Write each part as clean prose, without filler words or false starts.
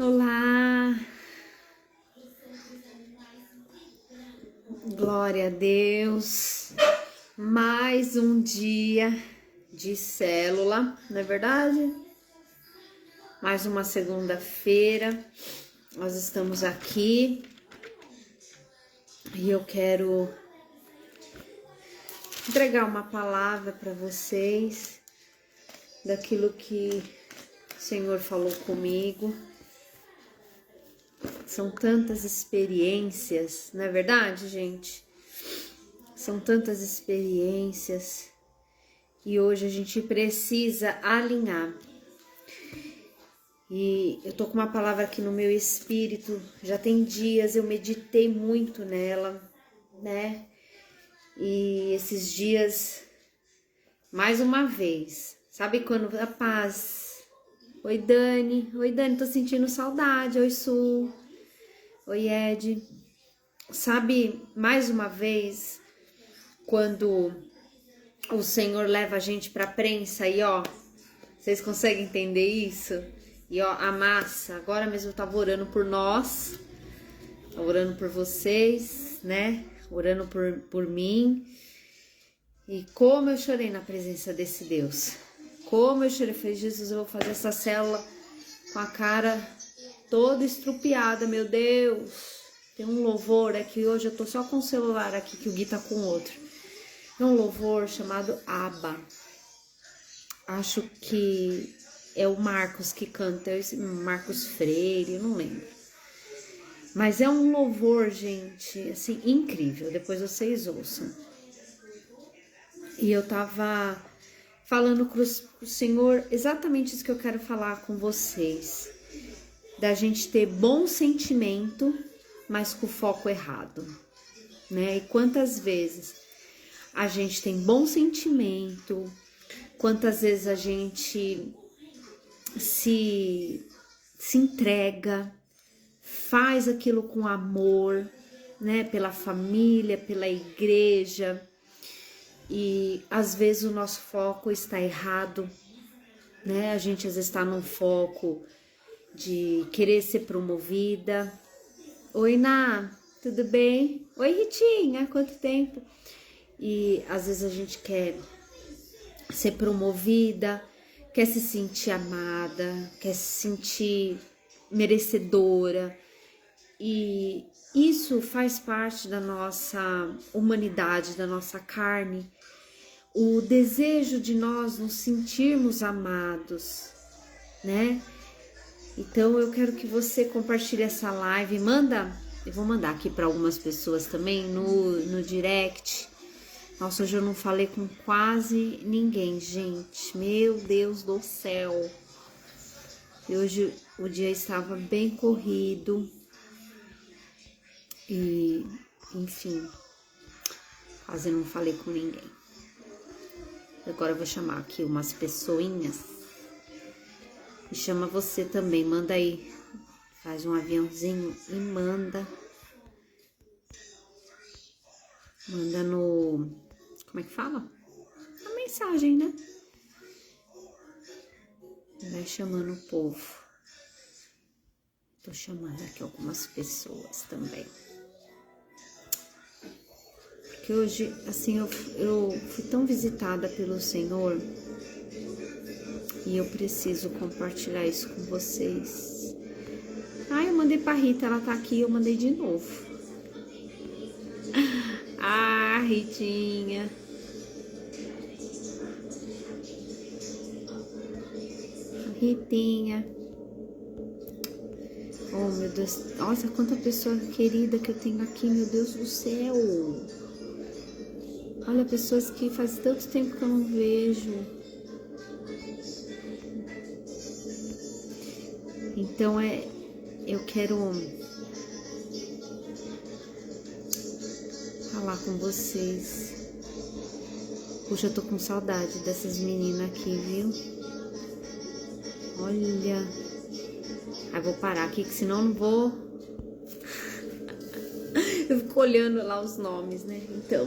Olá, glória a Deus, mais um dia de célula, não é verdade? Mais uma segunda-feira, nós estamos aqui e eu quero entregar uma palavra para vocês daquilo que o Senhor falou comigo. São tantas experiências, não é verdade, gente? São tantas experiências e hoje a gente precisa alinhar. E eu tô com uma palavra aqui no meu espírito, já tem dias, eu meditei muito nela, né? E esses dias, mais uma vez, sabe quando a paz? Oi, Dani, tô sentindo saudade, oi, Su. Oi, Ed. Sabe, mais uma vez, quando o Senhor leva a gente pra prensa e ó, vocês conseguem entender isso? E ó, a massa, agora mesmo eu tava orando por nós, orando por vocês, né? Orando por mim. E como eu chorei na presença desse Deus. Como eu chorei, falei, Jesus, eu vou fazer essa célula com a cara toda estrupiada, meu Deus. Tem um louvor aqui, hoje eu tô só com o celular aqui, que o Gui tá com outro. Tem um louvor chamado Abba. Acho que é o Marcos que canta, Marcos Freire, eu não lembro. Mas é um louvor, gente, assim, incrível, depois vocês ouçam. E eu tava falando com o Senhor exatamente isso que eu quero falar com vocês. Da gente ter bom sentimento, mas com o foco errado, né? E quantas vezes a gente tem bom sentimento, quantas vezes a gente se entrega, faz aquilo com amor, né? Pela família, pela igreja, e às vezes o nosso foco está errado, né? A gente às vezes está num foco de querer ser promovida. Oi, Ná, tudo bem? Oi, Ritinha, quanto tempo? E às vezes a gente quer ser promovida, quer se sentir amada, quer se sentir merecedora. E isso faz parte da nossa humanidade, da nossa carne. O desejo de nós nos sentirmos amados, né? Então eu quero que você compartilhe essa live, eu vou mandar aqui para algumas pessoas também no direct. Nossa, hoje eu não falei com quase ninguém, gente, meu Deus do céu. E hoje o dia estava bem corrido e, enfim, quase não falei com ninguém. Agora eu vou chamar aqui umas pessoinhas. E chama você também, manda aí, faz um aviãozinho e manda no, como é que fala? A mensagem, né? Vai chamando o povo. Tô chamando aqui algumas pessoas também. Porque hoje, assim, eu fui tão visitada pelo Senhor. E eu preciso compartilhar isso com vocês. Eu mandei pra Rita, ela tá aqui, eu mandei de novo. Ritinha. Ritinha. Oh, meu Deus. Nossa, quanta pessoa querida que eu tenho aqui, meu Deus do céu. Olha, pessoas que faz tanto tempo que eu não vejo. Então eu quero falar com vocês. Puxa, eu tô com saudade dessas meninas aqui, viu? Olha. Aí vou parar aqui, que senão eu não vou. Eu fico olhando lá os nomes, né? Então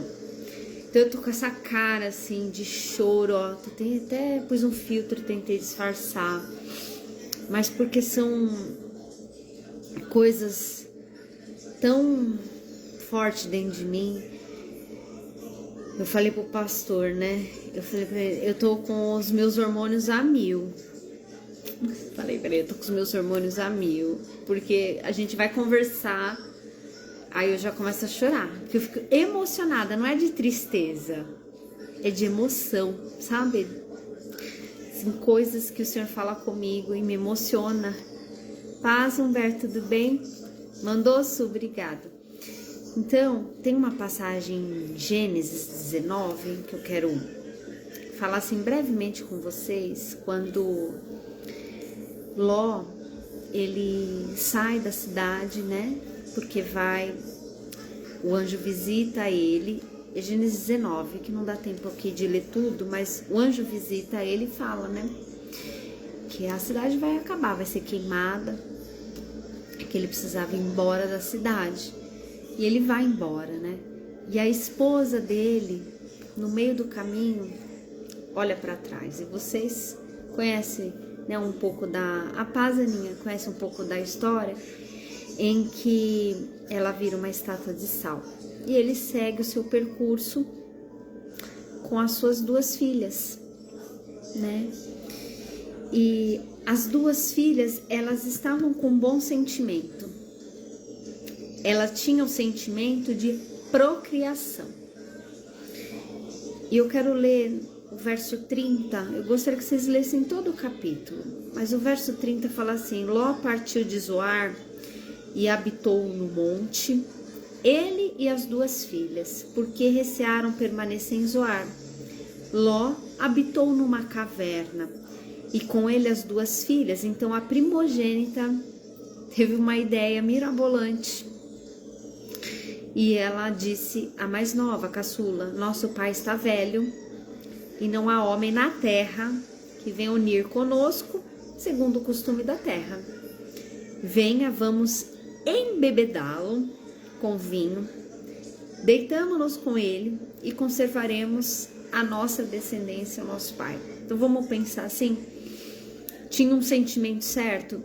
eu tô com essa cara assim de choro, ó. Até pus um filtro, tentei disfarçar. Mas porque são coisas tão fortes dentro de mim. Eu falei pro pastor, né? Eu falei pra ele, eu tô com os meus hormônios a 1000. Falei pra ele, eu tô com os meus hormônios a 1000. Porque a gente vai conversar, aí eu já começo a chorar. Porque eu fico emocionada, não é de tristeza, é de emoção, sabe? Assim, coisas que o Senhor fala comigo e me emociona. Paz, Humberto, tudo bem? Mandou-se, obrigado. Então, tem uma passagem em Gênesis 19 que eu quero falar assim brevemente com vocês, quando Ló, ele sai da cidade, né? Porque o anjo visita ele, é Gênesis 19, que não dá tempo aqui de ler tudo, mas o anjo visita ele e fala, né? Que a cidade vai acabar, vai ser queimada, que ele precisava ir embora da cidade. E ele vai embora, né? E a esposa dele, no meio do caminho, olha para trás. E vocês conhecem, né, um pouco a Pazaninha conhece um pouco da história, em que ela vira uma estátua de sal. E ele segue o seu percurso com as suas 2 filhas, né? E as 2 filhas, elas estavam com bom sentimento. Ela tinha o sentimento de procriação. E eu quero ler o verso 30. Eu gostaria que vocês lessem todo o capítulo. Mas o verso 30 fala assim: Ló partiu de Zoar e habitou no monte, ele e as 2 filhas, porque recearam permanecer em Zoar. Ló habitou numa caverna, e com ele as 2 filhas. Então a primogênita teve uma ideia mirabolante. E ela disse, a mais nova, a caçula: nosso pai está velho, e não há homem na terra que venha unir conosco, segundo o costume da terra. Venha, vamos embebedá-lo com vinho, deitamo-nos com ele e conservaremos a nossa descendência, o nosso pai. Então vamos pensar assim, tinha um sentimento certo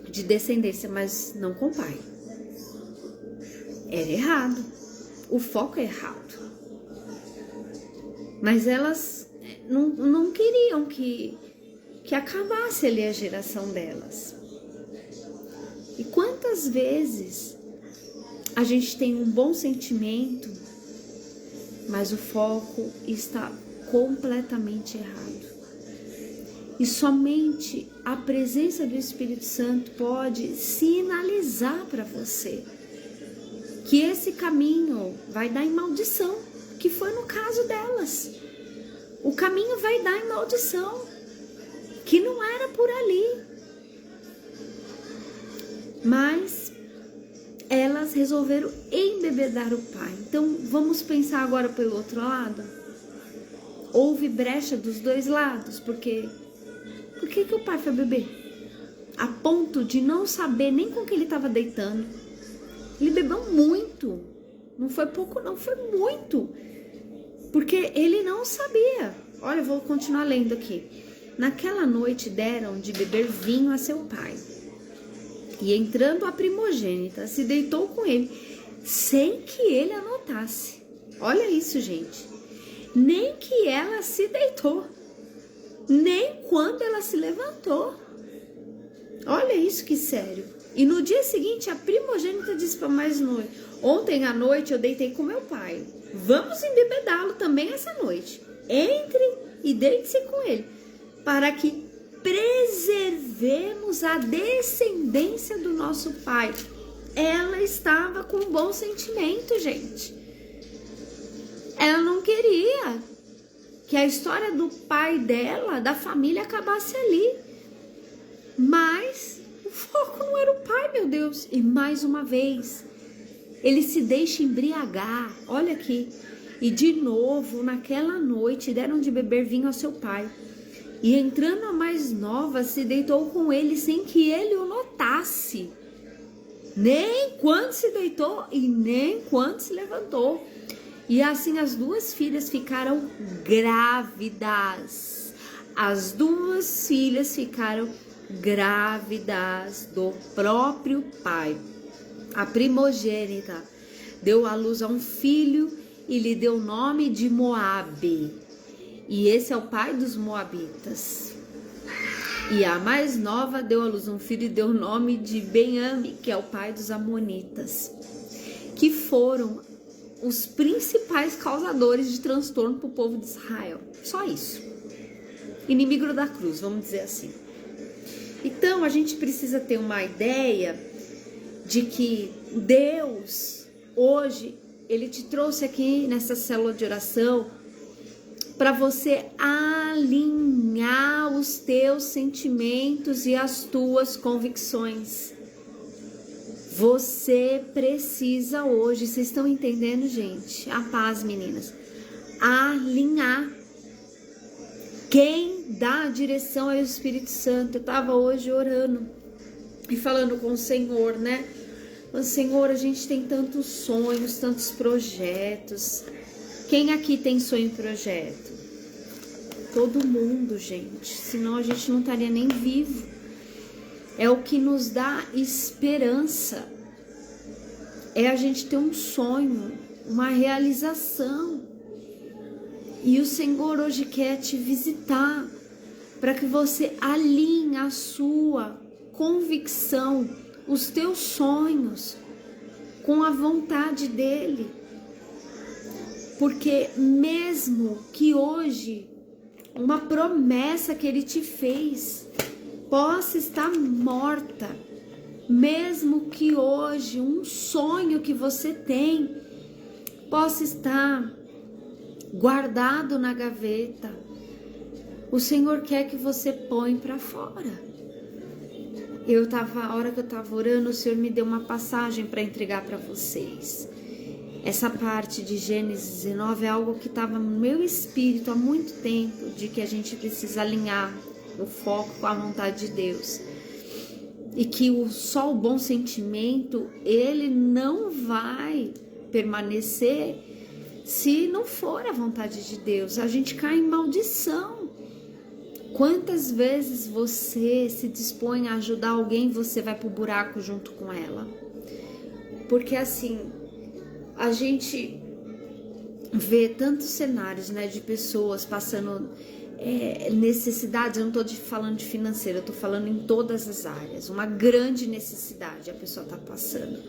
de descendência, mas não com o pai. Era errado, o foco é errado. Mas elas não queriam que acabasse ali a geração delas. E quantas vezes a gente tem um bom sentimento, mas o foco está completamente errado. E somente a presença do Espírito Santo pode sinalizar para você que esse caminho vai dar em maldição, que foi no caso delas. O caminho vai dar em maldição, que não era por ali. Mas elas resolveram embebedar o pai. Então vamos pensar agora pelo outro lado. Houve brecha dos 2 lados, porque por que o pai foi beber? A ponto de não saber nem com que ele estava deitando. Ele bebeu muito, não foi pouco não, foi muito, porque ele não sabia. Olha, eu vou continuar lendo aqui. Naquela noite deram de beber vinho a seu pai, e entrando a primogênita, se deitou com ele, sem que ele a notasse. Olha isso, gente, nem que ela se deitou, nem quando ela se levantou. Olha isso, que sério. E no dia seguinte, a primogênita disse para mais noite: ontem à noite eu deitei com meu pai. Vamos embebedá-lo também essa noite. Entre e deite-se com ele, para que preservemos a descendência do nosso pai. Ela estava com um bom sentimento, gente. Ela não queria que a história do pai dela, da família, acabasse ali. Mas o foco não era o pai, meu Deus. E mais uma vez, ele se deixa embriagar. Olha aqui. E de novo, naquela noite, deram de beber vinho ao seu pai. E entrando a mais nova, se deitou com ele sem que ele o notasse. Nem quando se deitou e nem quando se levantou. E assim as 2 filhas ficaram grávidas. As 2 filhas ficaram grávidas do próprio pai. A primogênita deu à luz a um filho e lhe deu o nome de Moabe. E esse é o pai dos moabitas. E a mais nova deu à luz um filho e deu o nome de Ben-Ami, que é o pai dos amonitas, que foram os principais causadores de transtorno para o povo de Israel. Só isso. Inimigo da cruz, vamos dizer assim. Então, a gente precisa ter uma ideia de que Deus, hoje, Ele te trouxe aqui nessa célula de oração para você alinhar os teus sentimentos e as tuas convicções. Você precisa hoje, vocês estão entendendo, gente? A paz, meninas. Alinhar. Quem dá a direção é o Espírito Santo. Eu estava hoje orando e falando com o Senhor, né? Mas, Senhor, a gente tem tantos sonhos, tantos projetos. Quem aqui tem sonho e projeto? Todo mundo, gente. Senão a gente não estaria nem vivo. É o que nos dá esperança. É a gente ter um sonho, uma realização. E o Senhor hoje quer te visitar para que você alinhe a sua convicção, os teus sonhos com a vontade dEle. Porque mesmo que hoje uma promessa que Ele te fez possa estar morta, mesmo que hoje um sonho que você tem possa estar guardado na gaveta, o Senhor quer que você põe para fora. A hora que eu estava orando, o Senhor me deu uma passagem para entregar para vocês. Essa parte de Gênesis 19 é algo que estava no meu espírito há muito tempo, de que a gente precisa alinhar o foco com a vontade de Deus. E que só o bom sentimento, ele não vai permanecer se não for a vontade de Deus. A gente cai em maldição. Quantas vezes você se dispõe a ajudar alguém, você vai pro buraco junto com ela? Porque assim, a gente vê tantos cenários, né, de pessoas passando necessidades. Eu não estou falando de financeira, eu estou falando em todas as áreas. Uma grande necessidade a pessoa está passando.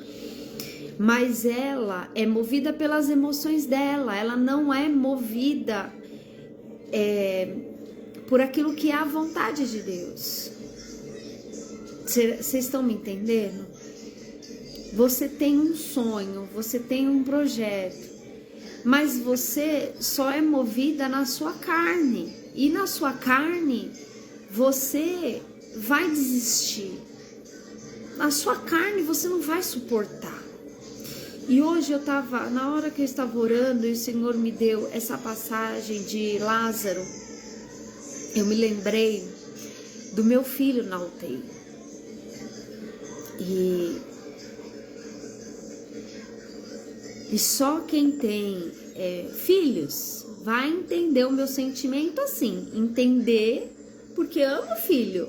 Mas ela é movida pelas emoções dela, ela não é movida por aquilo que é a vontade de Deus. Vocês estão me entendendo? Você tem um sonho, você tem um projeto, mas você só é movida na sua carne. E na sua carne, você vai desistir. Na sua carne, você não vai suportar. E hoje na hora que eu estava orando, e o Senhor me deu essa passagem de Lázaro, eu me lembrei do meu filho na UTI. E só quem tem filhos vai entender o meu sentimento assim. Entender porque ama o filho,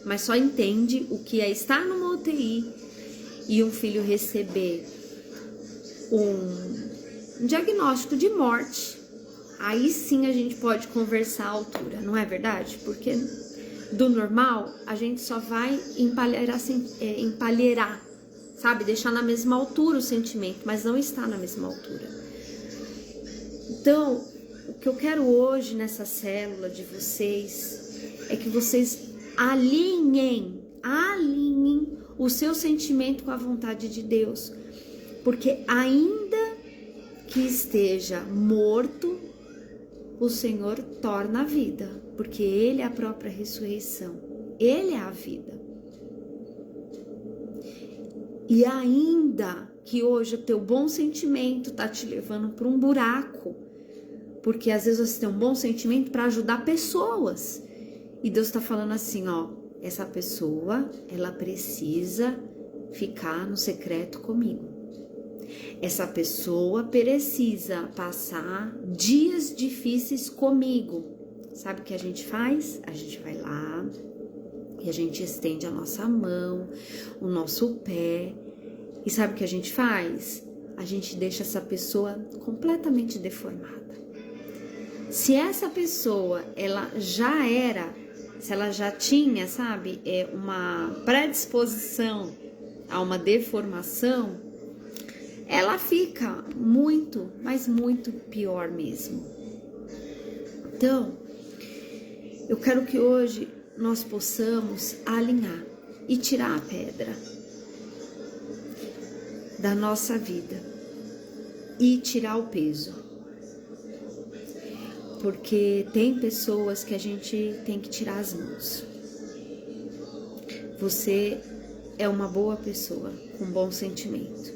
mas só entende o que é estar numa UTI e um filho receber um diagnóstico de morte. Aí sim a gente pode conversar à altura, não é verdade? Porque do normal a gente só vai empalheirar, sabe? Deixar na mesma altura o sentimento, mas não está na mesma altura. Então, o que eu quero hoje nessa célula de vocês é que vocês alinhem o seu sentimento com a vontade de Deus. Porque ainda que esteja morto, o Senhor torna a vida, porque Ele é a própria ressurreição, Ele é a vida. E ainda que hoje o teu bom sentimento tá te levando para um buraco, porque às vezes você tem um bom sentimento para ajudar pessoas, e Deus tá falando assim, ó, essa pessoa, ela precisa ficar no secreto comigo. Essa pessoa precisa passar dias difíceis comigo. Sabe o que a gente faz? A gente vai lá, E a gente estende a nossa mão, o nosso pé. E sabe o que a gente faz? A gente deixa essa pessoa completamente deformada. Se essa pessoa, se ela já tinha, sabe, uma predisposição a uma deformação, ela fica muito, mas muito pior mesmo. Então, eu quero que hoje nós possamos alinhar e tirar a pedra da nossa vida e tirar o peso. Porque tem pessoas que a gente tem que tirar as mãos. Você é uma boa pessoa, com bom sentimento.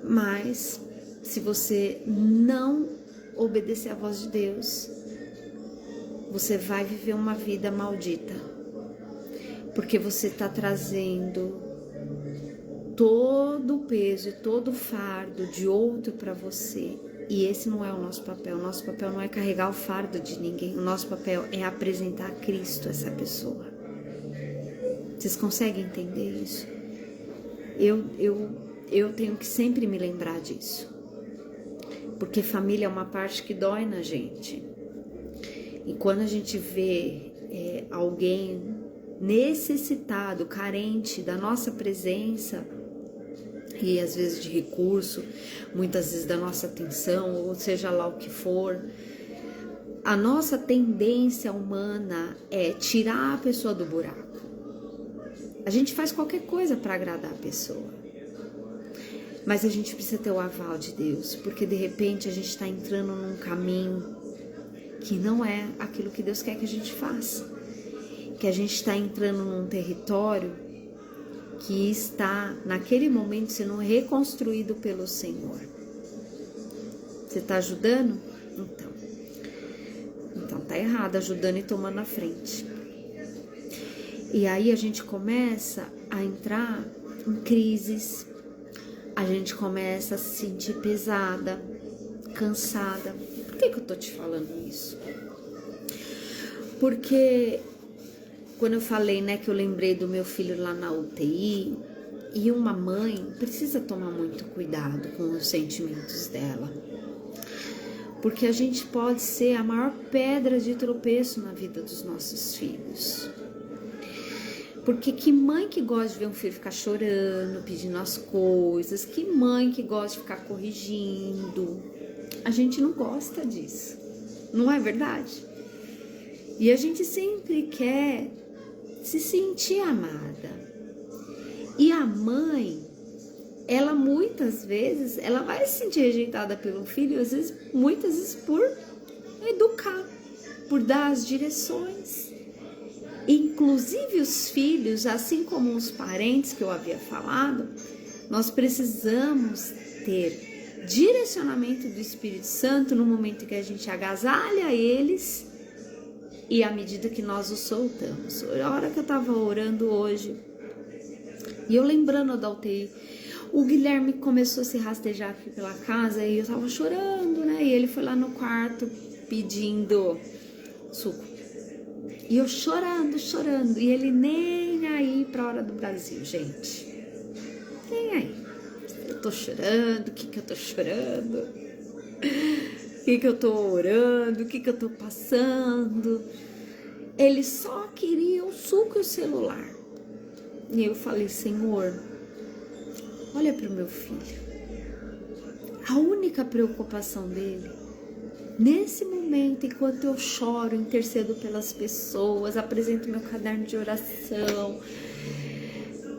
Mas, se você não obedecer à voz de Deus, você vai viver uma vida maldita. Porque você está trazendo todo o peso e todo o fardo de outro para você. E esse não é o nosso papel. O nosso papel não é carregar o fardo de ninguém. O nosso papel é apresentar a Cristo a essa pessoa. Vocês conseguem entender isso? Eu tenho que sempre me lembrar disso. Porque família é uma parte que dói na gente. E quando a gente vê alguém necessitado, carente da nossa presença, e às vezes de recurso, muitas vezes da nossa atenção, ou seja lá o que for, a nossa tendência humana é tirar a pessoa do buraco. A gente faz qualquer coisa para agradar a pessoa, mas a gente precisa ter o aval de Deus, porque de repente a gente está entrando num caminho que não é aquilo que Deus quer que a gente faça, que a gente está entrando num território que está, naquele momento, sendo reconstruído pelo Senhor. Você está ajudando? Então tá errado, ajudando e tomando a frente. E aí a gente começa a entrar em crises, a gente começa a se sentir pesada, cansada. Por que eu tô te falando isso? Porque quando eu falei, que eu lembrei do meu filho lá na UTI, e uma mãe precisa tomar muito cuidado com os sentimentos dela. Porque a gente pode ser a maior pedra de tropeço na vida dos nossos filhos. Porque que mãe que gosta de ver um filho ficar chorando, pedindo as coisas, que mãe que gosta de ficar corrigindo. A gente não gosta disso, não é verdade? E a gente sempre quer se sentir amada. E a mãe, ela muitas vezes, ela vai se sentir rejeitada pelo filho, às vezes, muitas vezes por educar, por dar as direções. Inclusive os filhos, assim como os parentes que eu havia falado, nós precisamos ter direcionamento do Espírito Santo no momento que a gente agasalha eles e à medida que nós os soltamos. A hora que eu tava orando hoje, e eu lembrando da UTI, o Guilherme começou a se rastejar aqui pela casa e eu tava chorando, E ele foi lá no quarto pedindo suco. E eu chorando, e ele nem aí pra hora do Brasil, gente. Nem aí. Eu tô chorando, o que eu tô chorando? O que eu tô orando? O que eu tô passando? Ele só queria o suco e o celular. E eu falei, Senhor, olha pro meu filho. A única preocupação dele, nesse momento, enquanto eu choro, intercedo pelas pessoas, apresento meu caderno de oração,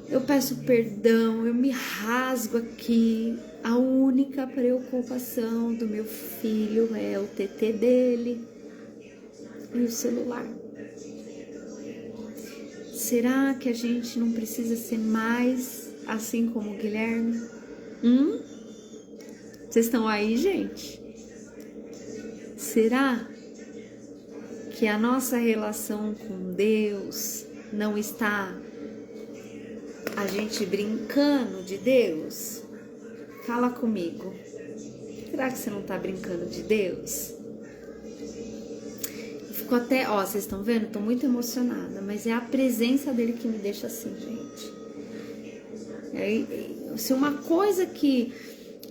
eu peço perdão, eu me rasgo aqui. A única preocupação do meu filho é o TT dele e o celular. Será que a gente não precisa ser mais assim como o Guilherme? Vocês estão aí, gente? Será que a nossa relação com Deus não está a gente brincando de Deus? Fala comigo. Será que você não está brincando de Deus? Eu fico fico até, ó, vocês estão vendo? Tô muito emocionada, mas é a presença dele que me deixa assim, gente. Se uma coisa que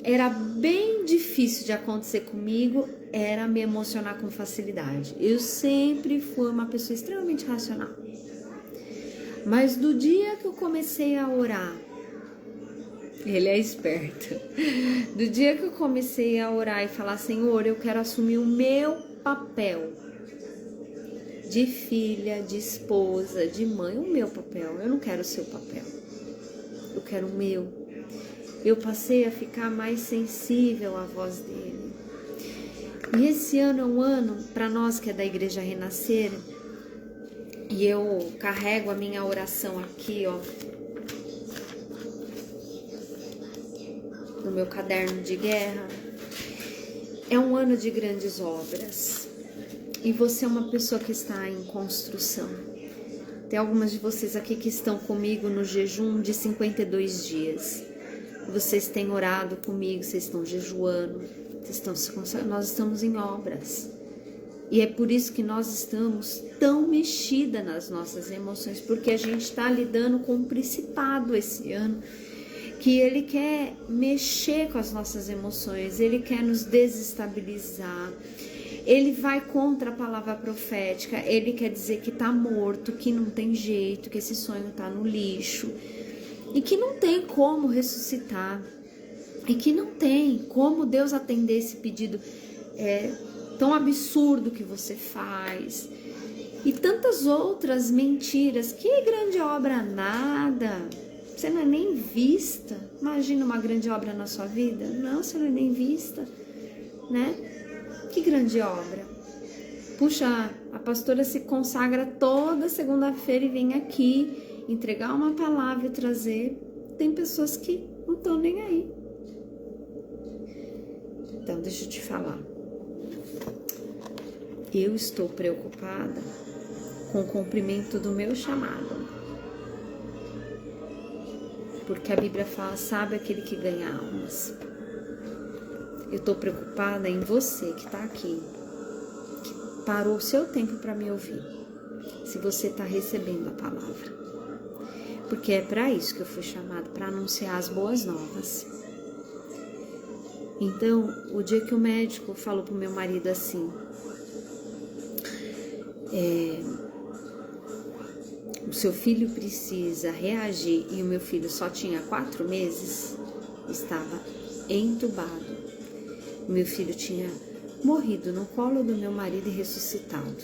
era bem difícil de acontecer comigo era me emocionar com facilidade. Eu sempre fui uma pessoa extremamente racional. Mas do dia que eu comecei a orar, ele é esperto. Do dia que eu comecei a orar e falar, Senhor, eu quero assumir o meu papel de filha, de esposa, de mãe, o meu papel. Eu não quero o seu papel. Eu quero o meu. Eu passei a ficar mais sensível à voz dele. E esse ano é um ano, para nós que é da Igreja Renascer, e eu carrego a minha oração aqui, ó, no meu caderno de guerra. É um ano de grandes obras. E você é uma pessoa que está em construção. Tem algumas de vocês aqui que estão comigo no jejum de 52 dias. Vocês têm orado comigo, vocês estão jejuando, nós estamos em obras. E é por isso que nós estamos tão mexidas nas nossas emoções, porque a gente está lidando com um principado esse ano, que ele quer mexer com as nossas emoções, ele quer nos desestabilizar, ele vai contra a palavra profética, ele quer dizer que está morto, que não tem jeito, que esse sonho está no lixo, e que não tem como ressuscitar, e que não tem como Deus atender esse pedido tão absurdo que você faz, e tantas outras mentiras. Que grande obra nada, você não é nem vista. Imagina uma grande obra na sua vida, não, você não é nem vista, né? Que grande obra. Puxa, a pastora se consagra toda segunda-feira e vem aqui entregar uma palavra e trazer. Tem pessoas que não estão nem aí. Então, deixa eu te falar. Eu estou preocupada com o cumprimento do meu chamado. Porque a Bíblia fala, sabe aquele que ganha almas. Eu estou preocupada em você que está aqui, que parou o seu tempo para me ouvir. Se você está recebendo a palavra. Porque é para isso que eu fui chamada, para anunciar as boas novas. Então, o dia que o médico falou pro meu marido assim, o seu filho precisa reagir, e o meu filho só tinha 4 meses, estava entubado. O meu filho tinha morrido no colo do meu marido e ressuscitado.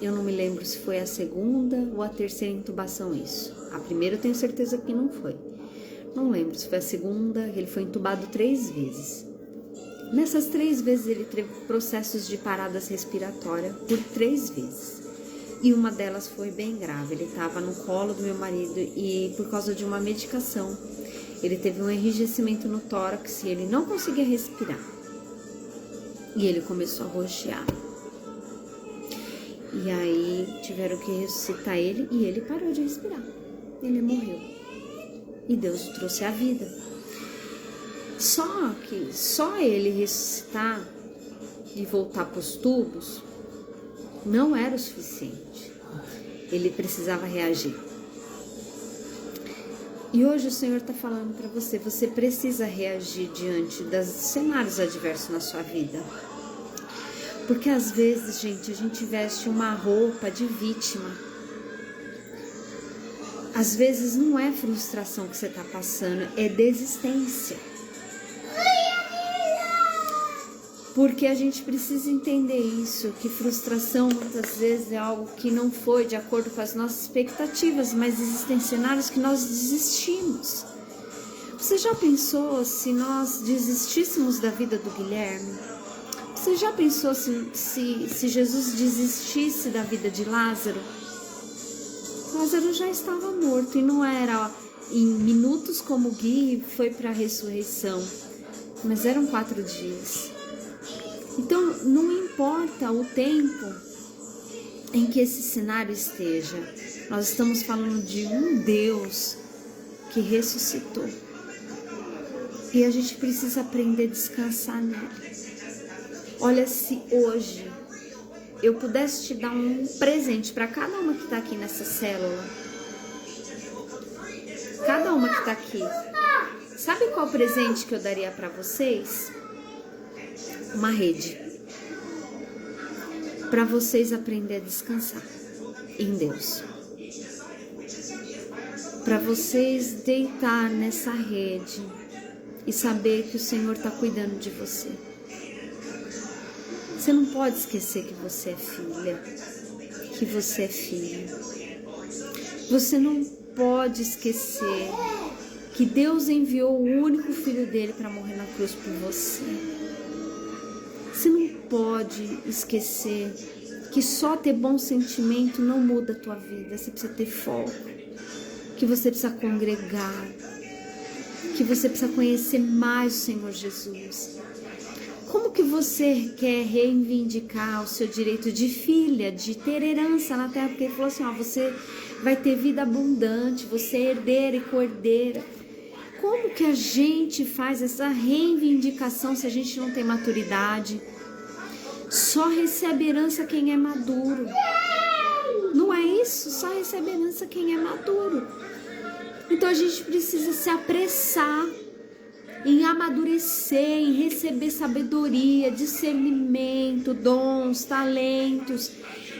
Eu não me lembro se foi a segunda ou a terceira intubação isso. A primeira eu tenho certeza que não foi. Não lembro se foi a segunda, ele foi entubado 3 vezes. Nessas 3 vezes ele teve processos de paradas respiratórias por 3 vezes. E uma delas foi bem grave. Ele estava no colo do meu marido e por causa de uma medicação, ele teve um enrijecimento no tórax e ele não conseguia respirar. E ele começou a roxear. E aí tiveram que ressuscitar ele e ele parou de respirar. Ele morreu. E Deus o trouxe à vida. Só que só ele ressuscitar e voltar para os tubos não era o suficiente. Ele precisava reagir. E hoje o Senhor está falando para você, você precisa reagir diante dos cenários adversos na sua vida. Porque às vezes, gente, a gente veste uma roupa de vítima. Às vezes não é frustração que você está passando, é desistência. Porque a gente precisa entender isso, que frustração muitas vezes é algo que não foi de acordo com as nossas expectativas, mas existem cenários que nós desistimos. Você já pensou se nós desistíssemos da vida do Guilherme? Você já pensou se Jesus desistisse da vida de Lázaro? Lázaro já estava morto e não era em minutos como o Gui foi para a ressurreição, mas eram 4 dias. Então, não importa o tempo em que esse cenário esteja, nós estamos falando de um Deus que ressuscitou. E a gente precisa aprender a descansar nele. Olha, se hoje eu pudesse te dar um presente para cada uma que está aqui nessa célula, cada uma que está aqui, sabe qual presente que eu daria para vocês? Uma rede, para vocês aprenderem a descansar em Deus, para vocês deitar nessa rede e saber que o Senhor está cuidando de você. Você não pode esquecer que você é filha, que você é filho. Você não pode esquecer que Deus enviou o único filho dele para morrer na cruz por você. Você não pode esquecer que só ter bom sentimento não muda a tua vida. Você precisa ter foco, que você precisa congregar, que você precisa conhecer mais o Senhor Jesus. Como que você quer reivindicar o seu direito de filha, de ter herança na terra? Porque ele falou assim, ó, você vai ter vida abundante, você é herdeira e cordeira. Como que a gente faz essa reivindicação se a gente não tem maturidade? Só recebe herança quem é maduro. Não é isso? Só recebe herança quem é maduro. Então a gente precisa se apressar em amadurecer, em receber sabedoria, discernimento, dons, talentos.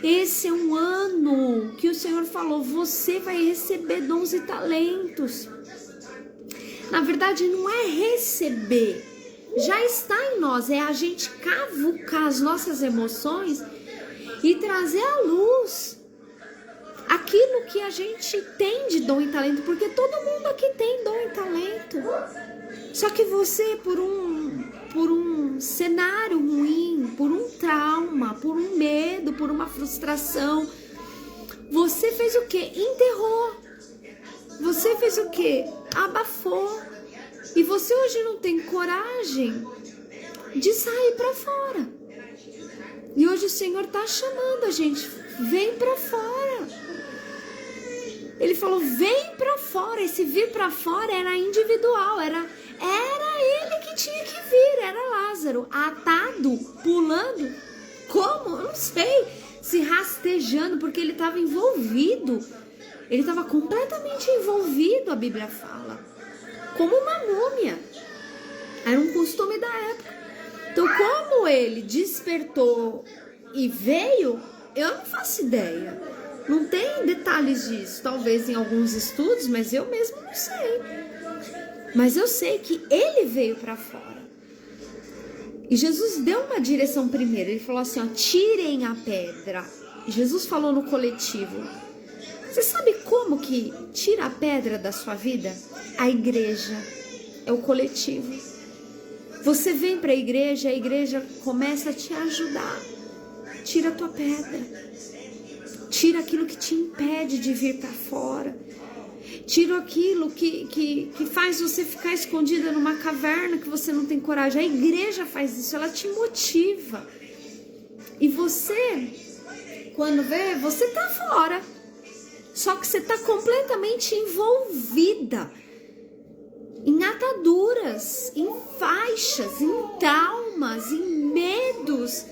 Esse é um ano que o Senhor falou, você vai receber dons e talentos. Na verdade, não é receber, já está em nós, é a gente cavucar as nossas emoções e trazer à luz aquilo que a gente tem de dom e talento, porque todo mundo aqui tem dom e talento. Só que você, por um cenário ruim, por um trauma, por um medo, por uma frustração, você fez o quê? Enterrou. Você fez o quê? Abafou. E você hoje não tem coragem de sair para fora. E hoje o Senhor está chamando a gente, vem para fora. Ele falou, vem para fora. Esse vir para fora era individual, era ele que tinha que vir, era Lázaro, atado, pulando, como? Eu não sei, se rastejando, porque ele estava envolvido, ele estava completamente envolvido, a Bíblia fala, como uma múmia, era um costume da época. Então, como ele despertou e veio, eu não faço ideia, não tem detalhes disso, talvez em alguns estudos, mas eu mesmo não sei. Mas eu sei que ele veio para fora. E Jesus deu uma direção primeiro. Ele falou assim, ó, tirem a pedra. Jesus falou no coletivo. Você sabe como que tira a pedra da sua vida? A igreja é o coletivo. Você vem para a igreja começa a te ajudar. Tira a tua pedra. Tira aquilo que te impede de vir para fora. Tira aquilo que faz você ficar escondida numa caverna que você não tem coragem. A igreja faz isso, ela te motiva. E você, quando vê, você tá fora. Só que você tá completamente envolvida em ataduras, em faixas, em traumas, em medos.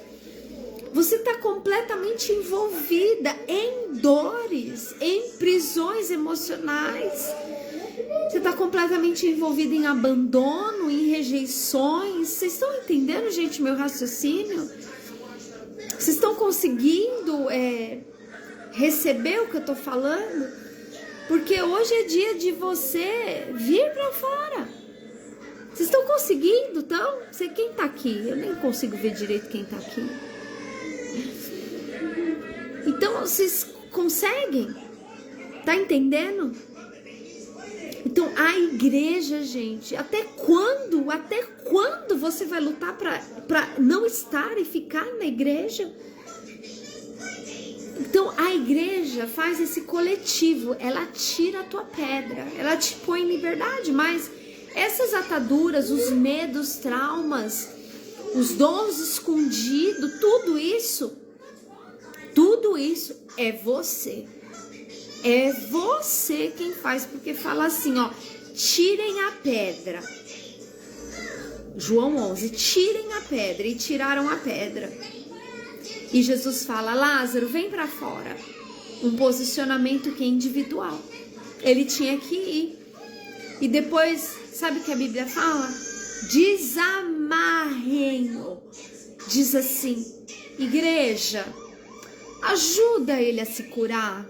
Você está completamente envolvida em dores, em prisões emocionais. Você está completamente envolvida em abandono, em rejeições. Vocês estão entendendo, gente, meu raciocínio? Vocês estão conseguindo receber o que eu estou falando? Porque hoje é dia de você vir para fora. Vocês estão conseguindo, então? Não sei quem está aqui. Eu nem consigo ver direito quem está aqui. Então, vocês conseguem? Tá entendendo? Então, a igreja, gente, até quando você vai lutar para não estar e ficar na igreja? Então, a igreja faz esse coletivo, ela tira a tua pedra, ela te põe em liberdade, mas essas ataduras, os medos, traumas, os dons escondidos, tudo isso é você. É você quem faz, porque fala assim, ó, tirem a pedra. João 11, tirem a pedra, e tiraram a pedra. E Jesus fala: Lázaro, vem para fora. Um posicionamento que é individual. Ele tinha que ir. E depois, sabe o que a Bíblia fala? Desamarrem-no. Diz assim: igreja, ajuda ele a se curar.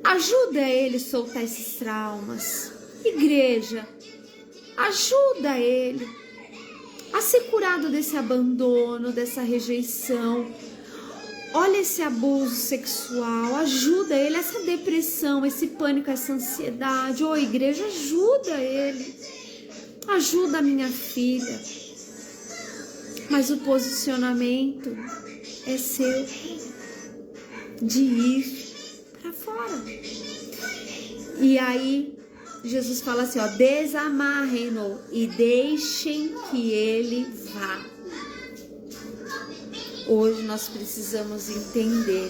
Ajuda ele a soltar esses traumas. Igreja, ajuda ele a ser curado desse abandono, dessa rejeição. Olha esse abuso sexual, ajuda ele, essa depressão, esse pânico, essa ansiedade. Ô igreja, ajuda ele. Ajuda a minha filha. Mas o posicionamento é seu de ir para fora. E aí Jesus fala assim, ó, desamarrem-no e deixem que ele vá. Hoje nós precisamos entender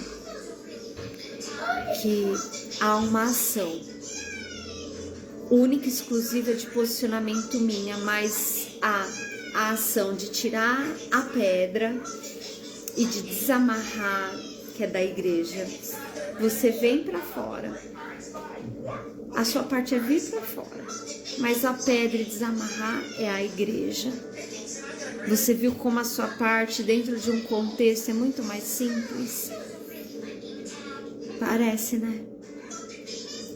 que há uma ação única e exclusiva de posicionamento minha, mas há a ação de tirar a pedra e de desamarrar, que é da igreja. Você vem para fora. A sua parte é vir para fora, mas a pedra e desamarrar é a igreja. Você viu como a sua parte dentro de um contexto é muito mais simples? Parece, né?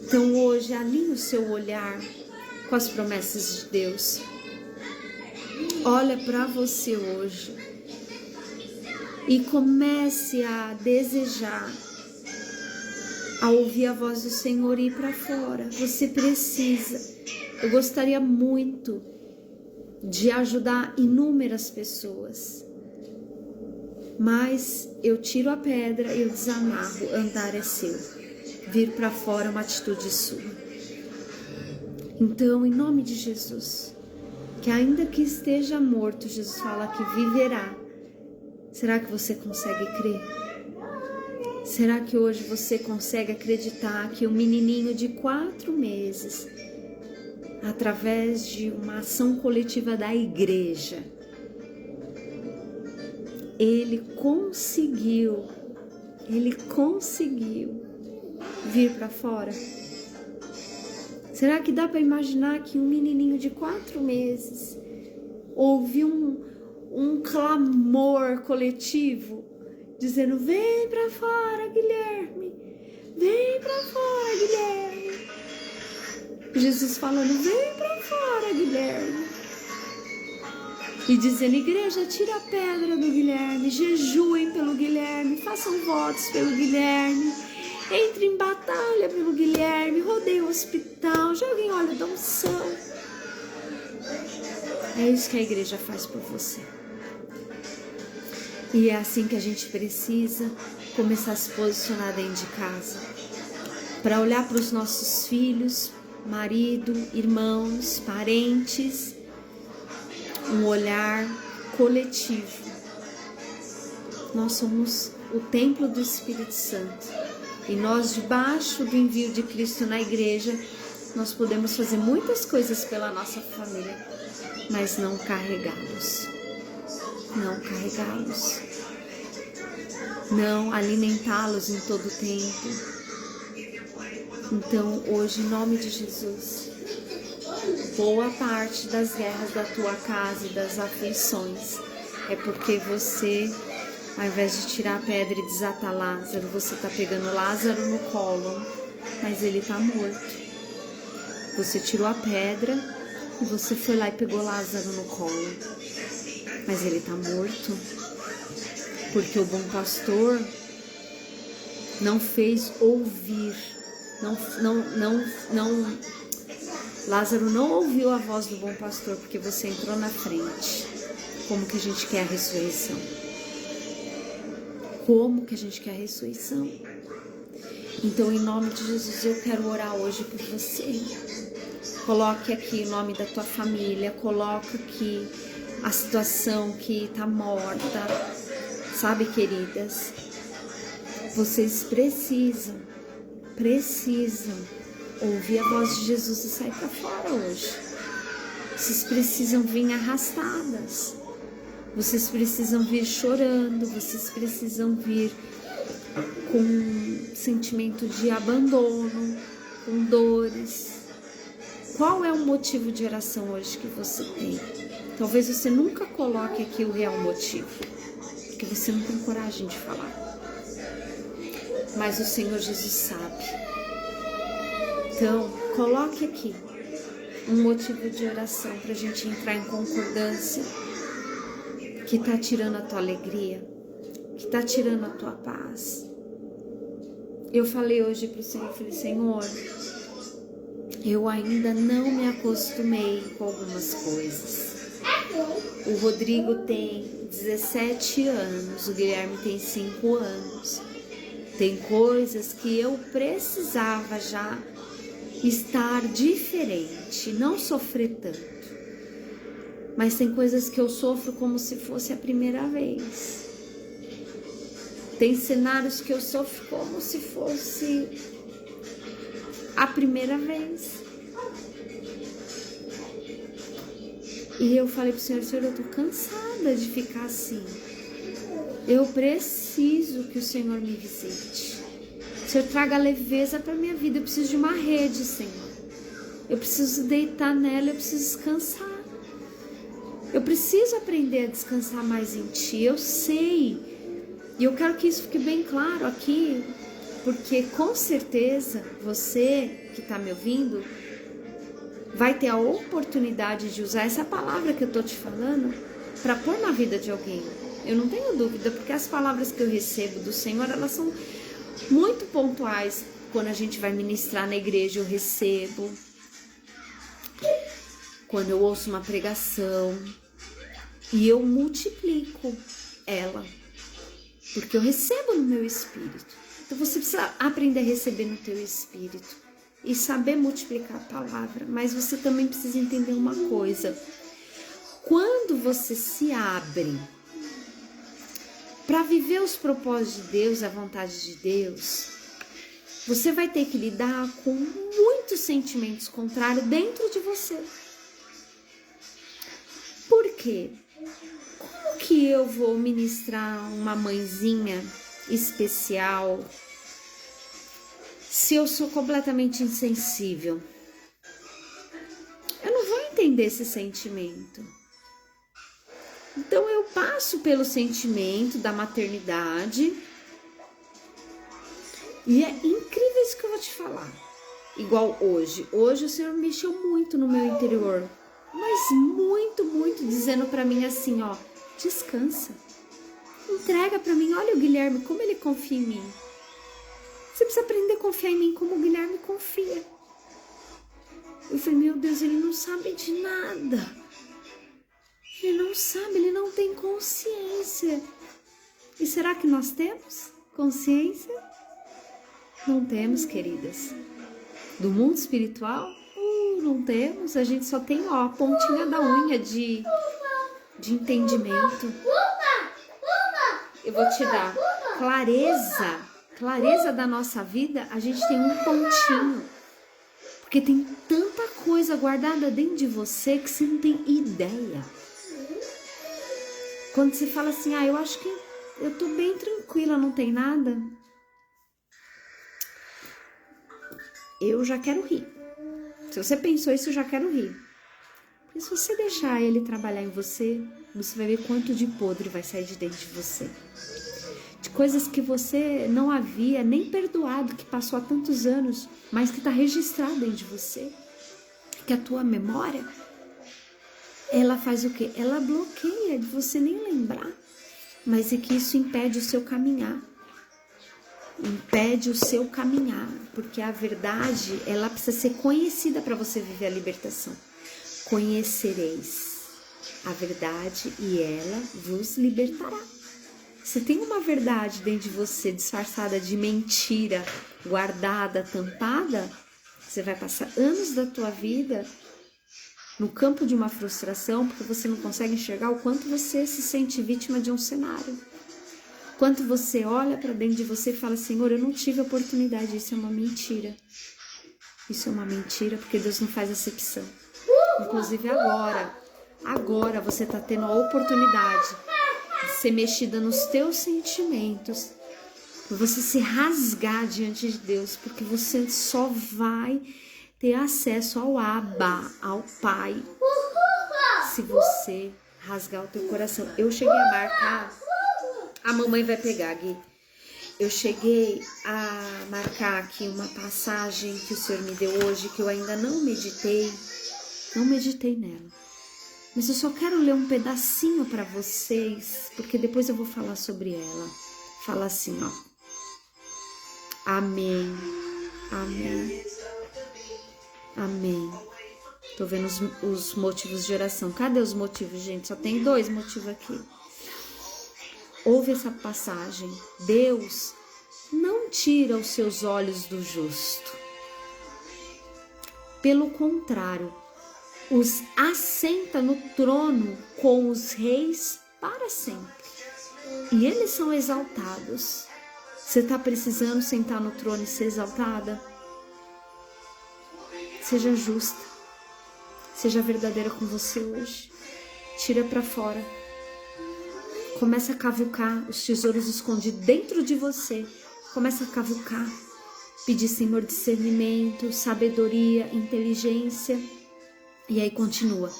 Então hoje alinhe o seu olhar com as promessas de Deus. Olha para você hoje e comece a desejar, a ouvir a voz do Senhor e ir para fora. Você precisa. Eu gostaria muito de ajudar inúmeras pessoas, mas eu tiro a pedra e eu desamarro. Andar é seu, vir para fora é uma atitude sua. Então, em nome de Jesus, que ainda que esteja morto, Jesus fala que viverá. Será que você consegue crer? Será que hoje você consegue acreditar que o menininho de 4 meses, através de uma ação coletiva da igreja, ele conseguiu vir para fora? Será que dá para imaginar que um menininho de 4 meses ouviu um clamor coletivo dizendo: vem para fora, Guilherme, vem para fora, Guilherme? Jesus falando: vem para fora, Guilherme. E dizendo: igreja, tira a pedra do Guilherme, jejuem pelo Guilherme, façam votos pelo Guilherme, entre em batalha pelo Guilherme, rodeiem o hospital, joguem óleo da unção. É isso que a igreja faz por você. E é assim que a gente precisa começar a se posicionar dentro de casa, para olhar para os nossos filhos, marido, irmãos, parentes, um olhar coletivo. Nós somos o templo do Espírito Santo e nós, debaixo do envio de Cristo na igreja, nós podemos fazer muitas coisas pela nossa família, mas não carregá-los, não alimentá-los em todo o tempo. Então hoje, em nome de Jesus, boa parte das guerras da tua casa e das aflições é porque você, ao invés de tirar a pedra e desatar Lázaro, você está pegando Lázaro no colo, mas ele está morto. Você tirou a pedra e você foi lá e pegou Lázaro no colo, mas ele está morto, porque o bom pastor não fez ouvir, Lázaro não ouviu a voz do bom pastor, porque você entrou na frente. Como que a gente quer a ressurreição? Como que a gente quer a ressurreição? Então, em nome de Jesus, eu quero orar hoje por você. Coloque aqui o nome da tua família, coloca aqui a situação que está morta. Sabe, queridas, vocês precisam ouvir a voz de Jesus e sair para fora hoje. Vocês precisam vir arrastadas. Vocês precisam vir chorando, vocês precisam vir com sentimento de abandono, com dores. Qual é o motivo de oração hoje que você tem? Talvez você nunca coloque aqui o real motivo, porque você não tem coragem de falar. Mas o Senhor Jesus sabe. Então, coloque aqui um motivo de oração para a gente entrar em concordância, que está tirando a tua alegria, que está tirando a tua paz. Eu falei hoje para o Senhor, falei, Senhor, eu ainda não me acostumei com algumas coisas. O Rodrigo tem 17 anos, o Guilherme tem 5 anos. Tem coisas que eu precisava já estar diferente, não sofrer tanto. Mas tem coisas que eu sofro como se fosse a primeira vez. Tem cenários que eu sofro como se fosse a primeira vez. E eu falei pro Senhor, Senhor, eu tô cansada de ficar assim. Eu preciso que o Senhor me visite. O Senhor traga leveza para minha vida. Eu preciso de uma rede, Senhor. Eu preciso deitar nela, eu preciso descansar. Eu preciso aprender a descansar mais em Ti. Eu sei. E eu quero que isso fique bem claro aqui, porque com certeza você que está me ouvindo vai ter a oportunidade de usar essa palavra que eu estou te falando para pôr na vida de alguém. Eu não tenho dúvida, porque as palavras que eu recebo do Senhor, elas são muito pontuais. Quando a gente vai ministrar na igreja, eu recebo. Quando eu ouço uma pregação, e eu multiplico ela, porque eu recebo no meu espírito. Então você precisa aprender a receber no teu espírito e saber multiplicar a palavra. Mas você também precisa entender uma coisa. Quando você se abre para viver os propósitos de Deus, a vontade de Deus, você vai ter que lidar com muitos sentimentos contrários dentro de você. Por quê? Como que eu vou ministrar uma mãezinha especial se eu sou completamente insensível? Eu não vou entender esse sentimento. Então eu passo pelo sentimento da maternidade e é incrível isso que eu vou te falar. Igual hoje. Hoje o Senhor mexeu muito no meu interior, mas muito, muito, dizendo pra mim assim, ó, descansa. Entrega pra mim. Olha o Guilherme, como ele confia em mim. Você precisa aprender a confiar em mim como o Guilherme confia. Eu falei, meu Deus, ele não sabe de nada. Ele não sabe, ele não tem consciência. E será que nós temos consciência? Não temos, queridas. Do mundo espiritual? Não temos. A gente só tem, ó, a pontinha da unha de entendimento. Eu vou te dar clareza da nossa vida. A gente tem um pontinho. Porque tem tanta coisa guardada dentro de você que você não tem ideia. Quando você fala assim, eu acho que eu tô bem tranquila, não tem nada. Eu já quero rir. Se você pensou isso, eu já quero rir. Porque se você deixar ele trabalhar em você, você vai ver quanto de podre vai sair de dentro de você. De coisas que você não havia nem perdoado, que passou há tantos anos, mas que está registrado dentro de você. Que a tua memória, ela faz o quê? Ela bloqueia de você nem lembrar. Mas é que isso impede o seu caminhar. Impede o seu caminhar. Porque a verdade, ela precisa ser conhecida para você viver a libertação. Conhecereis a verdade e ela vos libertará. Se tem uma verdade dentro de você disfarçada de mentira, guardada, tampada, você vai passar anos da tua vida no campo de uma frustração, porque você não consegue enxergar o quanto você se sente vítima de um cenário. Quanto você olha para dentro de você e fala, Senhor, eu não tive oportunidade, isso é uma mentira. Isso é uma mentira, porque Deus não faz acepção. Inclusive agora, Agora você está tendo a oportunidade de ser mexida nos teus sentimentos, para você se rasgar diante de Deus, porque você só vai ter acesso ao Abba, ao Pai, se você rasgar o teu coração. Eu cheguei a marcar, a mamãe vai pegar, Gui. Eu cheguei a marcar aqui uma passagem que o Senhor me deu hoje, que eu ainda não meditei nela. Mas eu só quero ler um pedacinho para vocês, porque depois eu vou falar sobre ela. Fala assim, ó. Amém, amém, amém. Tô vendo os motivos de oração. Cadê os motivos, gente? Só tem 2 motivos aqui. Ouve essa passagem. Deus não tira os seus olhos do justo. Pelo contrário, os assenta no trono com os reis para sempre. E eles são exaltados. Você está precisando sentar no trono e ser exaltada? Seja justa. Seja verdadeira com você hoje. Tira para fora. Começa a cavucar os tesouros escondidos dentro de você. Começa a cavucar. Pedir, Senhor, discernimento, sabedoria, inteligência. E aí continua.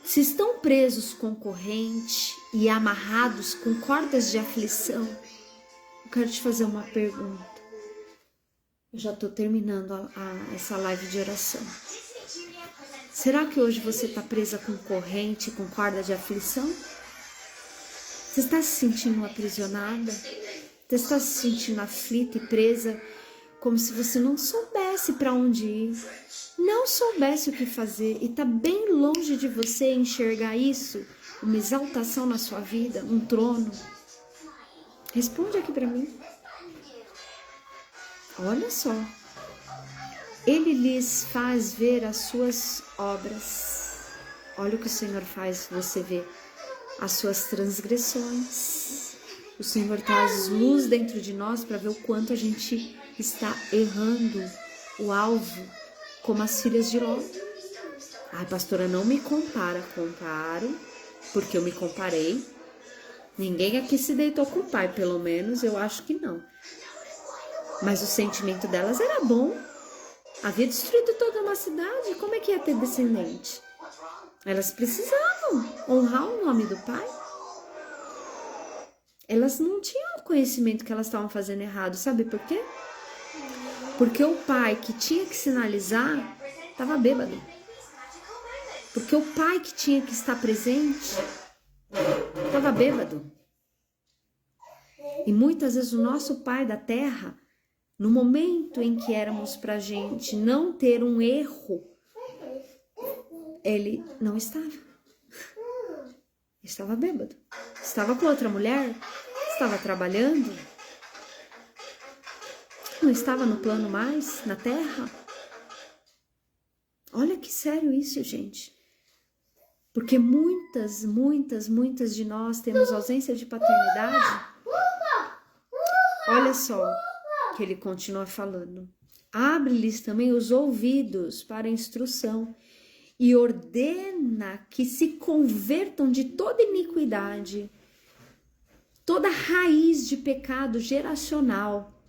Se estão presos com corrente e amarrados com cordas de aflição, eu quero te fazer uma pergunta. Eu já estou terminando essa live de oração. Será que hoje você está presa com corrente, com corda de aflição? Você está se sentindo aprisionada? Você está se sentindo aflita e presa, como se você não soubesse para onde ir, não soubesse o que fazer e está bem longe de você enxergar isso, uma exaltação na sua vida, um trono? Responde aqui para mim. Olha só. Ele lhes faz ver as suas obras. Olha o que o Senhor faz você ver. As suas transgressões. O Senhor traz luz dentro de nós para ver o quanto a gente está errando o alvo, como as filhas de Ló. Ai, pastora, não me compara. Comparo, porque eu me comparei. Ninguém aqui se deitou com o pai, pelo menos eu acho que não. Mas o sentimento delas era bom. Havia destruído toda uma cidade, como é que ia ter descendente? Elas precisavam honrar o nome do pai. Elas não tinham conhecimento que elas estavam fazendo errado, sabe por quê? Porque o pai que tinha que sinalizar estava bêbado. Porque o pai que tinha que estar presente estava bêbado. E muitas vezes o nosso pai da terra, no momento em que éramos pra gente não ter um erro, ele não estava. Estava bêbado. Estava com outra mulher, estava trabalhando, não estava no plano mais, na terra. Olha que sério isso, gente. Porque muitas de nós temos ausência de paternidade. Olha só que ele continua falando. Abre-lhes também os ouvidos para a instrução e ordena que se convertam de toda iniquidade, toda raiz de pecado geracional.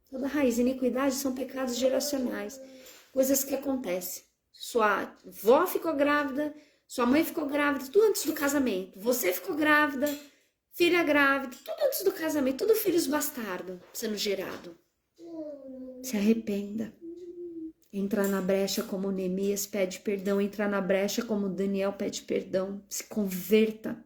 Toda raiz de iniquidade são pecados geracionais, coisas que acontecem. Sua avó ficou grávida, sua mãe ficou grávida, tudo antes do casamento. Você ficou grávida, filha grávida, tudo antes do casamento, tudo filhos bastardos sendo gerado. Se arrependa. Entrar na brecha como Neemias pede perdão, entrar na brecha como Daniel pede perdão, se converta.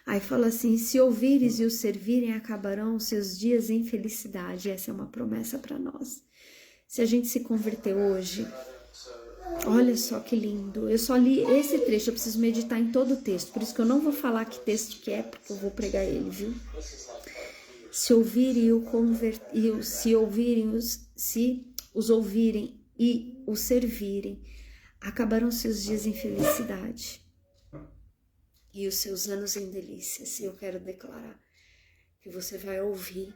Aí fala assim, se ouvires e os servirem, acabarão os seus dias em felicidade. Essa é uma promessa para nós. Se a gente se converter hoje, olha só que lindo. Eu só li esse trecho, eu preciso meditar em todo o texto. Por isso que eu não vou falar que texto que é, porque eu vou pregar ele, viu? Se os ouvirem e os servirem, acabarão seus dias em felicidade e os seus anos em delícias. E eu quero declarar que você vai ouvir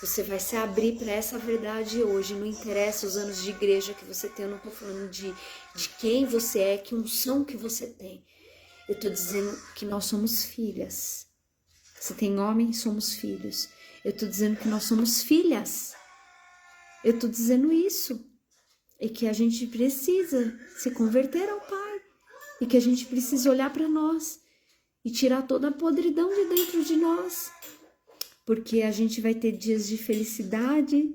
Você vai se abrir para essa verdade hoje. Não interessa os anos de igreja que você tem. Eu não estou falando de quem você é, que unção que você tem. Eu estou dizendo que nós somos filhas. Se tem homem, somos filhos. Eu estou dizendo que nós somos filhas. Eu estou dizendo isso. E que a gente precisa se converter ao Pai. E que a gente precisa olhar para nós e tirar toda a podridão de dentro de nós. Porque a gente vai ter dias de felicidade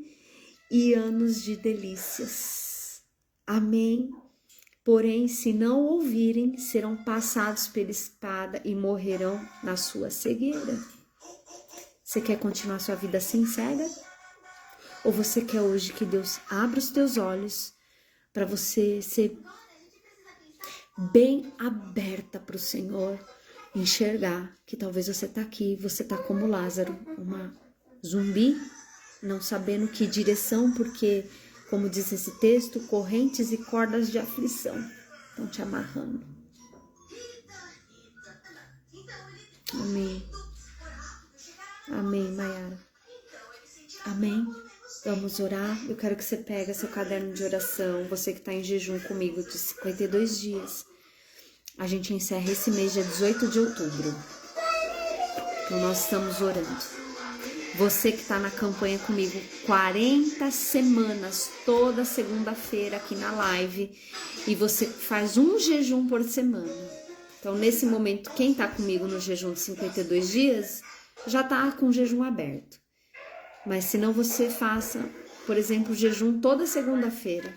e anos de delícias. Amém? Porém, se não ouvirem, serão passados pela espada e morrerão na sua cegueira. Você quer continuar sua vida assim, cega? Ou você quer hoje que Deus abra os teus olhos para você ser bem aberta para o Senhor, enxergar que talvez você está aqui, você está como Lázaro, uma zumbi, não sabendo que direção, porque, como diz esse texto, correntes e cordas de aflição estão te amarrando. Amém. Amém, Maiara. Amém. Vamos orar. Eu quero que você pegue seu caderno de oração, você que está em jejum comigo de 52 dias. A gente encerra esse mês dia 18 de outubro. Então nós estamos orando. Você que está na campanha comigo 40 semanas, toda segunda-feira aqui na live, e você faz um jejum por semana. Então nesse momento, quem está comigo no jejum de 52 dias, já está com o jejum aberto. Mas se não, você faça, por exemplo, jejum toda segunda-feira.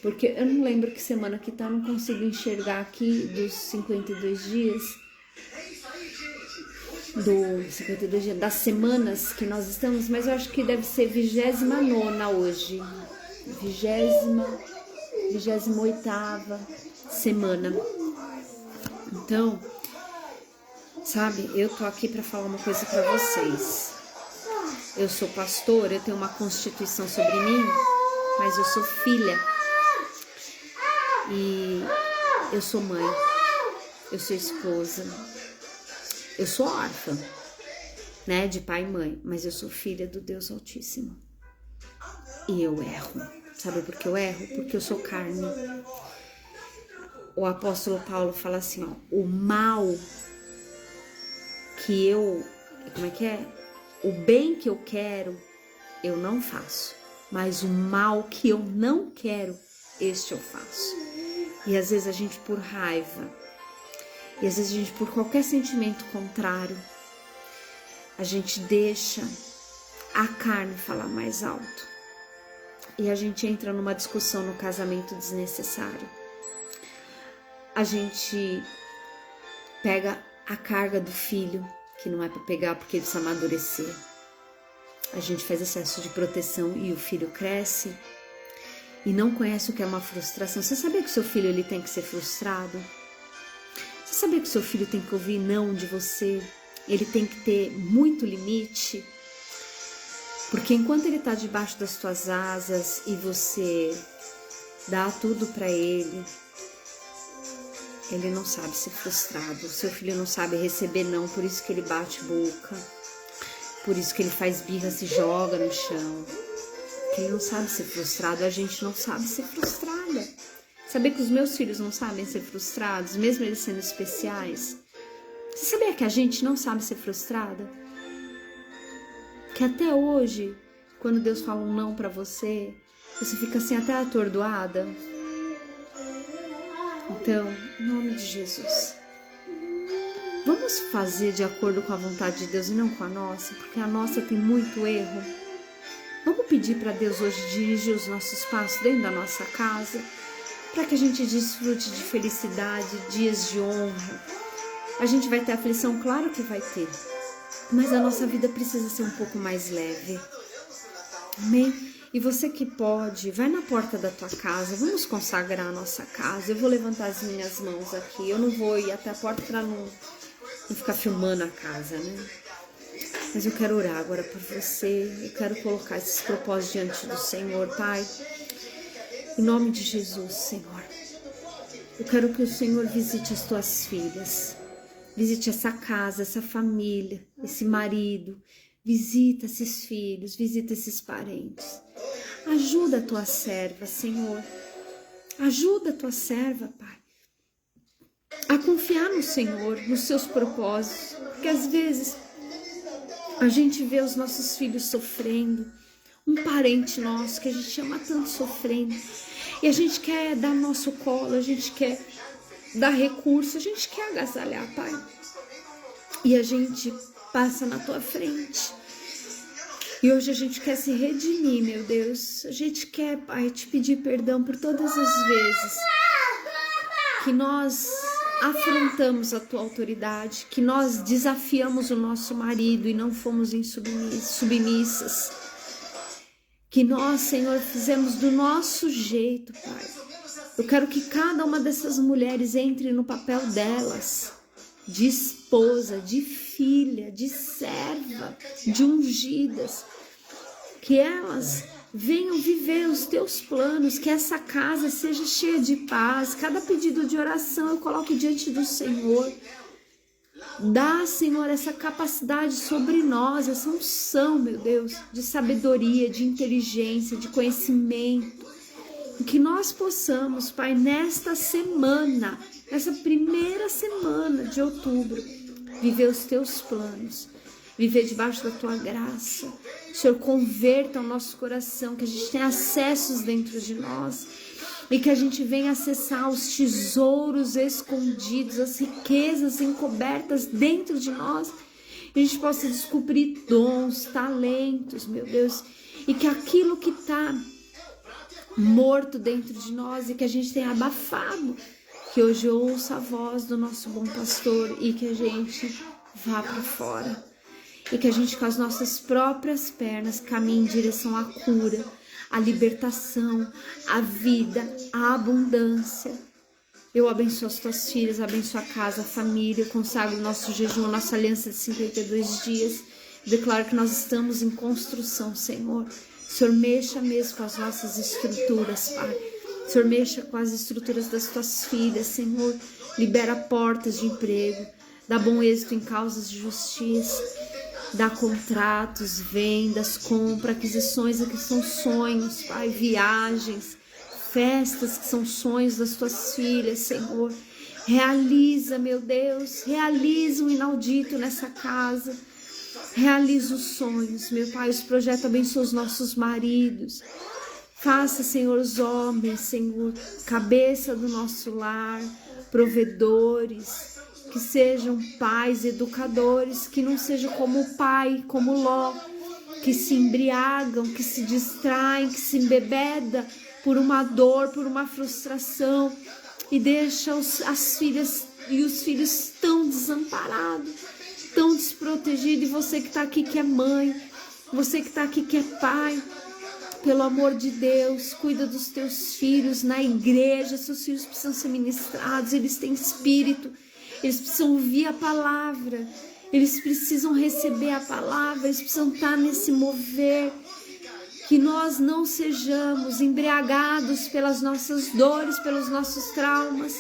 Porque eu não lembro que semana que tá, não consigo enxergar aqui dos 52 dias. Do 52 dias, das semanas que nós estamos, mas eu acho que deve ser 29ª hoje. 28ª semana. Então, sabe, eu tô aqui para falar uma coisa para vocês. Eu sou pastora, eu tenho uma constituição sobre mim, mas eu sou filha. E eu sou mãe, eu sou esposa, eu sou órfã, né, de pai e mãe, mas eu sou filha do Deus Altíssimo. E eu erro. Sabe por que eu erro? Porque eu sou carne. O apóstolo Paulo fala assim, ó, o mal que eu, como é que é? O bem que eu quero, eu não faço. Mas o mal que eu não quero, este eu faço. E às vezes a gente por raiva, e às vezes a gente por qualquer sentimento contrário, a gente deixa a carne falar mais alto. E a gente entra numa discussão no casamento desnecessária. A gente pega a carga do filho, que não é para pegar porque ele precisa amadurecer. A gente faz excesso de proteção e o filho cresce e não conhece o que é uma frustração. Você sabia que o seu filho ele tem que ser frustrado? Você sabia que o seu filho tem que ouvir não de você? Ele tem que ter muito limite? Porque enquanto ele está debaixo das tuas asas e você dá tudo para ele não sabe ser frustrado. O seu filho não sabe receber não, por isso que ele bate boca, por isso que ele faz birra, se joga no chão. Porque ele não sabe ser frustrado, a gente não sabe ser frustrada. Sabia que os meus filhos não sabem ser frustrados, mesmo eles sendo especiais? Você sabia que a gente não sabe ser frustrada? Que até hoje, quando Deus fala um não pra você, você fica assim até atordoada? Então, em nome de Jesus, vamos fazer de acordo com a vontade de Deus e não com a nossa, porque a nossa tem muito erro. Vamos pedir para Deus hoje dirigir os nossos passos dentro da nossa casa, para que a gente desfrute de felicidade, dias de honra. A gente vai ter aflição, claro que vai ter, mas a nossa vida precisa ser um pouco mais leve. Amém? E você que pode, vai na porta da tua casa, vamos consagrar a nossa casa. Eu vou levantar as minhas mãos aqui, eu não vou ir até a porta para não ficar filmando a casa, né? Mas eu quero orar agora por você, eu quero colocar esses propósitos diante do Senhor, Pai. Em nome de Jesus, Senhor, eu quero que o Senhor visite as tuas filhas, visite essa casa, essa família, esse marido, Visita esses filhos, visita esses parentes. Ajuda a tua serva, Senhor. Ajuda a tua serva, Pai, a confiar no Senhor, nos seus propósitos. Porque às vezes a gente vê os nossos filhos sofrendo, um parente nosso que a gente ama tanto sofrendo, e a gente quer dar nosso colo, a gente quer dar recurso, a gente quer agasalhar, Pai. E a gente passa na tua frente. E hoje a gente quer se redimir, meu Deus. A gente quer, Pai, te pedir perdão por todas as vezes que nós afrontamos a tua autoridade, que nós desafiamos o nosso marido e não fomos submissas. Que nós, Senhor, fizemos do nosso jeito, Pai. Eu quero que cada uma dessas mulheres entre no papel delas, de esposa, de filha, de serva, de ungidas, que elas venham viver os teus planos, que essa casa seja cheia de paz. Cada pedido de oração eu coloco diante do Senhor. Dá, Senhor, essa capacidade sobre nós, essa unção, meu Deus, de sabedoria, de inteligência, de conhecimento. Que nós possamos, Pai, nesta semana, nessa primeira semana de outubro, viver os teus planos, viver debaixo da tua graça. Senhor, converta o nosso coração, que a gente tenha acessos dentro de nós e que a gente venha acessar os tesouros escondidos, as riquezas encobertas dentro de nós, e a gente possa descobrir dons, talentos, meu Deus, e que aquilo que está morto dentro de nós e que a gente tenha abafado, que hoje ouça a voz do nosso bom pastor e que a gente vá para fora e que a gente com as nossas próprias pernas caminhe em direção à cura, à libertação, à vida, à abundância. Eu abençoo as tuas filhas, abençoo a casa, a família, eu consagro o nosso jejum, a nossa aliança de 52 dias, declaro que nós estamos em construção, Senhor. Senhor, mexa mesmo com as nossas estruturas, Pai. Senhor, mexa com as estruturas das tuas filhas, Senhor. Libera portas de emprego, dá bom êxito em causas de justiça, dá contratos, vendas, compra, aquisições que são sonhos, Pai, viagens, festas que são sonhos das tuas filhas, Senhor. Realiza, meu Deus, realiza o inaudito nessa casa. Realiza os sonhos, meu Pai, os projetos, abençoa os nossos maridos. Faça, Senhor, os homens, Senhor, cabeça do nosso lar, provedores, que sejam pais, educadores, que não sejam como o pai, como Ló, que se embriagam, que se distraem, que se embebeda por uma dor, por uma frustração, e deixa as filhas e os filhos tão desamparados, tão desprotegidos. E você que está aqui que é mãe, você que está aqui que é pai, pelo amor de Deus, cuida dos teus filhos na igreja. Seus filhos precisam ser ministrados, eles têm espírito, eles precisam ouvir a palavra, eles precisam receber a palavra, eles precisam estar nesse mover. Que nós não sejamos embriagados pelas nossas dores, pelos nossos traumas,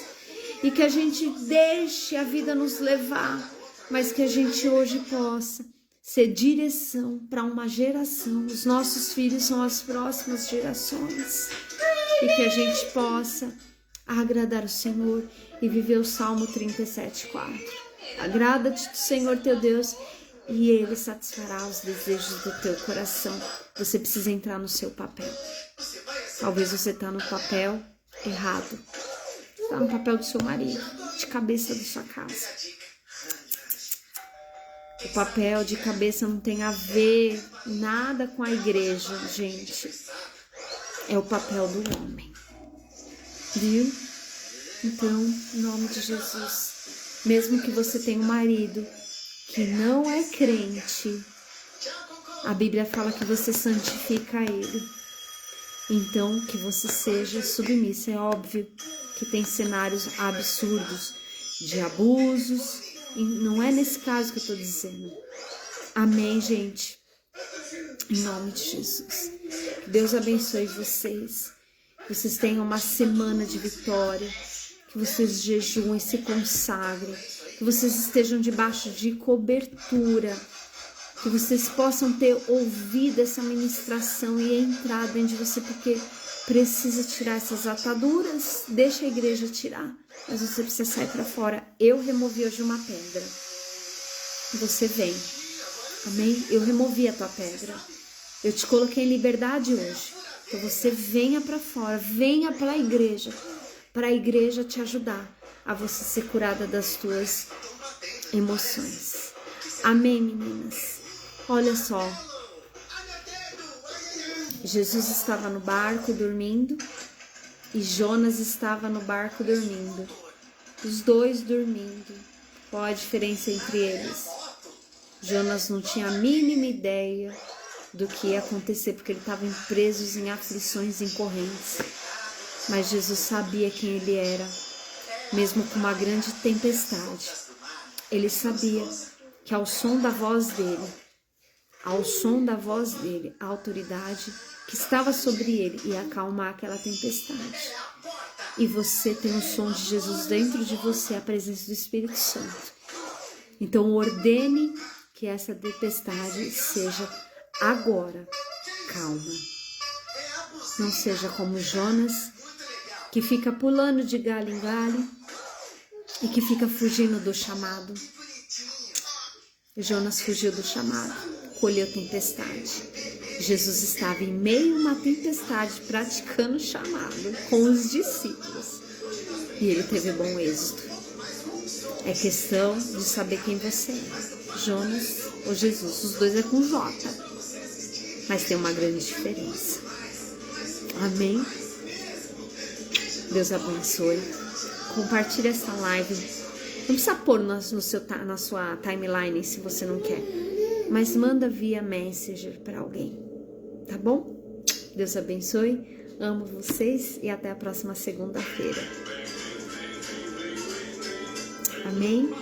e que a gente deixe a vida nos levar, mas que a gente hoje possa ser direção para uma geração. Os nossos filhos são as próximas gerações, e que a gente possa agradar o Senhor e viver o Salmo 37:4. Agrada-te do Senhor teu Deus e Ele satisfará os desejos do teu coração. Você precisa entrar no seu papel. Talvez você está no papel errado. Está no papel do seu marido, de cabeça da sua casa. O papel de cabeça não tem a ver nada com a igreja, gente. É o papel do homem. Viu? Então, em nome de Jesus, mesmo que você tenha um marido que não é crente, a Bíblia fala que você santifica ele. Então, que você seja submissa. É óbvio que tem cenários absurdos de abusos, e não é nesse caso que eu estou dizendo. Amém, gente? Em nome de Jesus. Que Deus abençoe vocês. Que vocês tenham uma semana de vitória. Que vocês jejuem e se consagrem. Que vocês estejam debaixo de cobertura. Que vocês possam ter ouvido essa ministração e entrar dentro de você, porque precisa tirar essas ataduras. Deixa a igreja tirar, mas você precisa sair para fora. Eu removi hoje uma pedra. Você vem. Amém? Eu removi a tua pedra. Eu te coloquei em liberdade hoje. Então você venha para fora, venha para a igreja te ajudar a você ser curada das tuas emoções. Amém, meninas? Olha só, Jesus estava no barco dormindo e Jonas estava no barco dormindo. Os dois dormindo. Qual a diferença entre eles? Jonas não tinha a mínima ideia do que ia acontecer, porque ele estava preso em aflições, em correntes. Mas Jesus sabia quem ele era, mesmo com uma grande tempestade. Ele sabia que ao som da voz dele, a autoridade que estava sobre ele ia acalmar aquela tempestade. E você tem o som de Jesus dentro de você, a presença do Espírito Santo. Então ordene que essa tempestade seja agora calma. Não seja como Jonas, que fica pulando de galho em galho e que fica fugindo do chamado. Jonas fugiu do chamado, colheu tempestade. Jesus estava em meio a uma tempestade praticando o chamado com os discípulos e ele teve bom êxito. É questão de saber quem você é, Jonas ou Jesus. Os dois é com J, mas tem uma grande diferença. Amém? Deus abençoe. Compartilhe essa live. Não precisa pôr na sua timeline se você não quer, mas manda via Messenger para alguém, tá bom? Deus abençoe. Amo vocês e até a próxima segunda-feira. Amém?